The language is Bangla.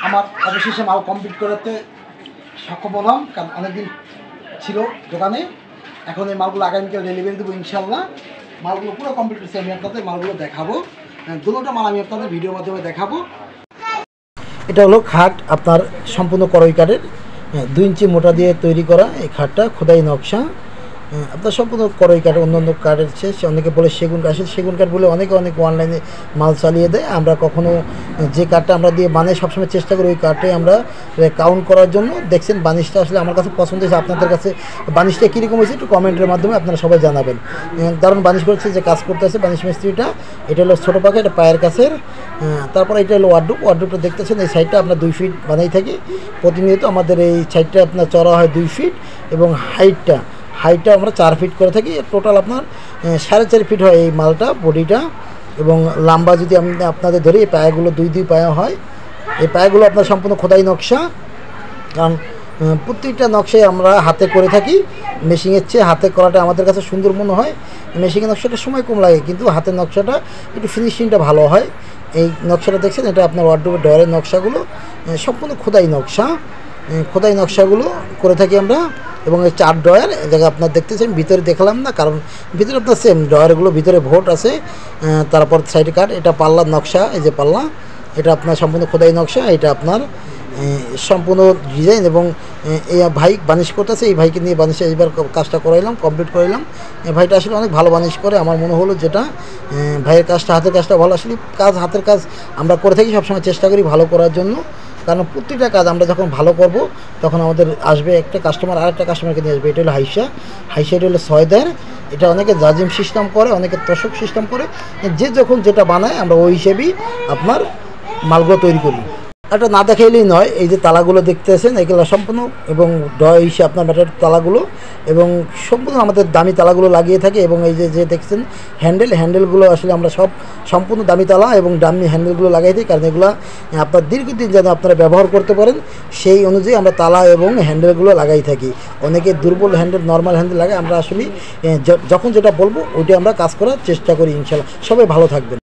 আমার অবশেষে মাল কমপ্লিট করতে সক্ষম হলাম, কারণ অনেকদিন ছিল দোকানে। এখন এই মালগুলো আগামীকাল ডেলিভারি দেবো ইনশাল্লাহ। মালগুলো পুরো কমপ্লিট হচ্ছে, আমি আপনাদের মালগুলো দেখাবো। দুটোটা মাল আমি আপনাদের ভিডিওর মাধ্যমে দেখাবো। এটা হলো খাট, আপনার সম্পূর্ণ করই কাঠের 2 ইঞ্চি মোটা দিয়ে তৈরি করা এই খাটটা, খোদাই নকশা। আপনার সম্পূর্ণ করই কাঠ, অন্যান্য কাঠের চেয়ে অনেকে বলে সেগুন কাঠ, সেগুন কাঠ বলে অনেকে অনলাইনে মাল চালিয়ে দেয়। আমরা কখনও যে কাঠটা আমরা দিয়ে বানাই সবসময় চেষ্টা করি ওই কাঠে আমরা কাউন্ট করার জন্য। দেখছেন বানিশটা আসলে আমার কাছে পছন্দ হয়েছে, আপনাদের কাছে বানিশটা কীরকম হয়েছে একটু কমেন্টের মাধ্যমে আপনারা সবাই জানাবেন। দারুণ বানিশ করেছে, যে কাজ করতে আছে বানিশ মিস্ত্রিটা। এটা হলো ছোটো পাখা, এটা পায়ের কাছের। তারপরে এটা হলো ওয়ার্ডরোবটা দেখতেছেন, এই সাইডটা আপনার 2 ফিট বানাই থাকি প্রতিনিয়ত। আমাদের এই সাইডটা আপনার চড়া হয় 2 ফিট এবং হাইটটা আমরা 4 ফিট করে থাকি। টোটাল আপনার 4.5 ফিট হয় এই মালটা, বডিটা। এবং লম্বা যদি আমি আপনাদের ধরি, এই পায়াগুলো 2 পায়া হয়। এই পায়াগুলো আপনার সম্পূর্ণ খোদাই নকশা, কারণ প্রত্যেকটা নকশায় আমরা হাতে করে থাকি। মেশিনের চেয়ে হাতে করাটা আমাদের কাছে সুন্দর মনে হয়। মেশিনের নকশাটা সময় কম লাগে, কিন্তু হাতের নকশাটা একটু ফিনিশিংটা ভালো হয়। এই নকশাটা দেখছেন, এটা আপনার ওয়ার্ডরোবের ডয়ারের নকশাগুলো সম্পূর্ণ খোদাই নকশাগুলো করে থাকি আমরা। এবং এই 4 ডয়ার জায়গায় আপনার দেখতেছেন, ভিতরে দেখলাম না, কারণ ভিতরে আপনার সেম ডয়ারগুলো ভিতরে ভোট আছে। তারপর সাইডে কাঠ, এটা পাল্লার নকশা, এই যে পাল্লা, এটা আপনার সম্পূর্ণ খোদাই নকশা। এটা আপনার সম্পূর্ণ ডিজাইন। এবং এই ভাই বানিশ করতেছে, এই ভাইকে নিয়ে বানিশে এইবার কাজটা কমপ্লিট করাইলাম। এই ভাইটা আসলে অনেক ভালো বানিশ করে, আমার মনে হলো যেটা ভাইয়ের কাজটা, হাতের কাজটা ভালো। আসলে হাতের কাজ আমরা করে থাকি, সবসময় চেষ্টা করি ভালো করার জন্য। কারণ প্রত্যেকটা কাজ আমরা যখন ভালো করব তখন আমাদের আসবে একটা কাস্টমার, আরেকটা কাস্টমারকে নিয়ে আসবে। এটা হলো হাইসা, এটা হলো 6 দেড়। এটা অনেকে জাজিম সিস্টেম করে, অনেকে তোষক সিস্টেম করে। যে যখন যেটা বানায় আমরা ওই হিসেবেই আপনার মালগুলো তৈরি করি। এটা না দেখাইলেই নয়, এই যে তালাগুলো দেখতেছেন এগুলো সম্পূর্ণ, এবং ডয় হিসেবে আপনার ব্যাটার তালাগুলো এবং সম্পূর্ণ আমাদের দামি তালাগুলো লাগিয়ে থাকে। এবং এই যে দেখছেন হ্যান্ডেলগুলো আসলে আমরা সব সম্পূর্ণ দামি তালা এবং দামি হ্যান্ডেলগুলো লাগাই দিই, কারণ এগুলো আপনার দীর্ঘদিন যেন আপনারা ব্যবহার করতে পারেন সেই অনুযায়ী আমরা তালা এবং হ্যান্ডেলগুলো লাগাই থাকি। অনেকে দুর্বল হ্যান্ডেল, নর্মাল হ্যান্ডেল লাগে। আমরা আসলে যখন যেটা বলবো ওইটা আমরা কাজ করার চেষ্টা করি ইনশাল্লাহ। সবাই ভালো থাকবেন।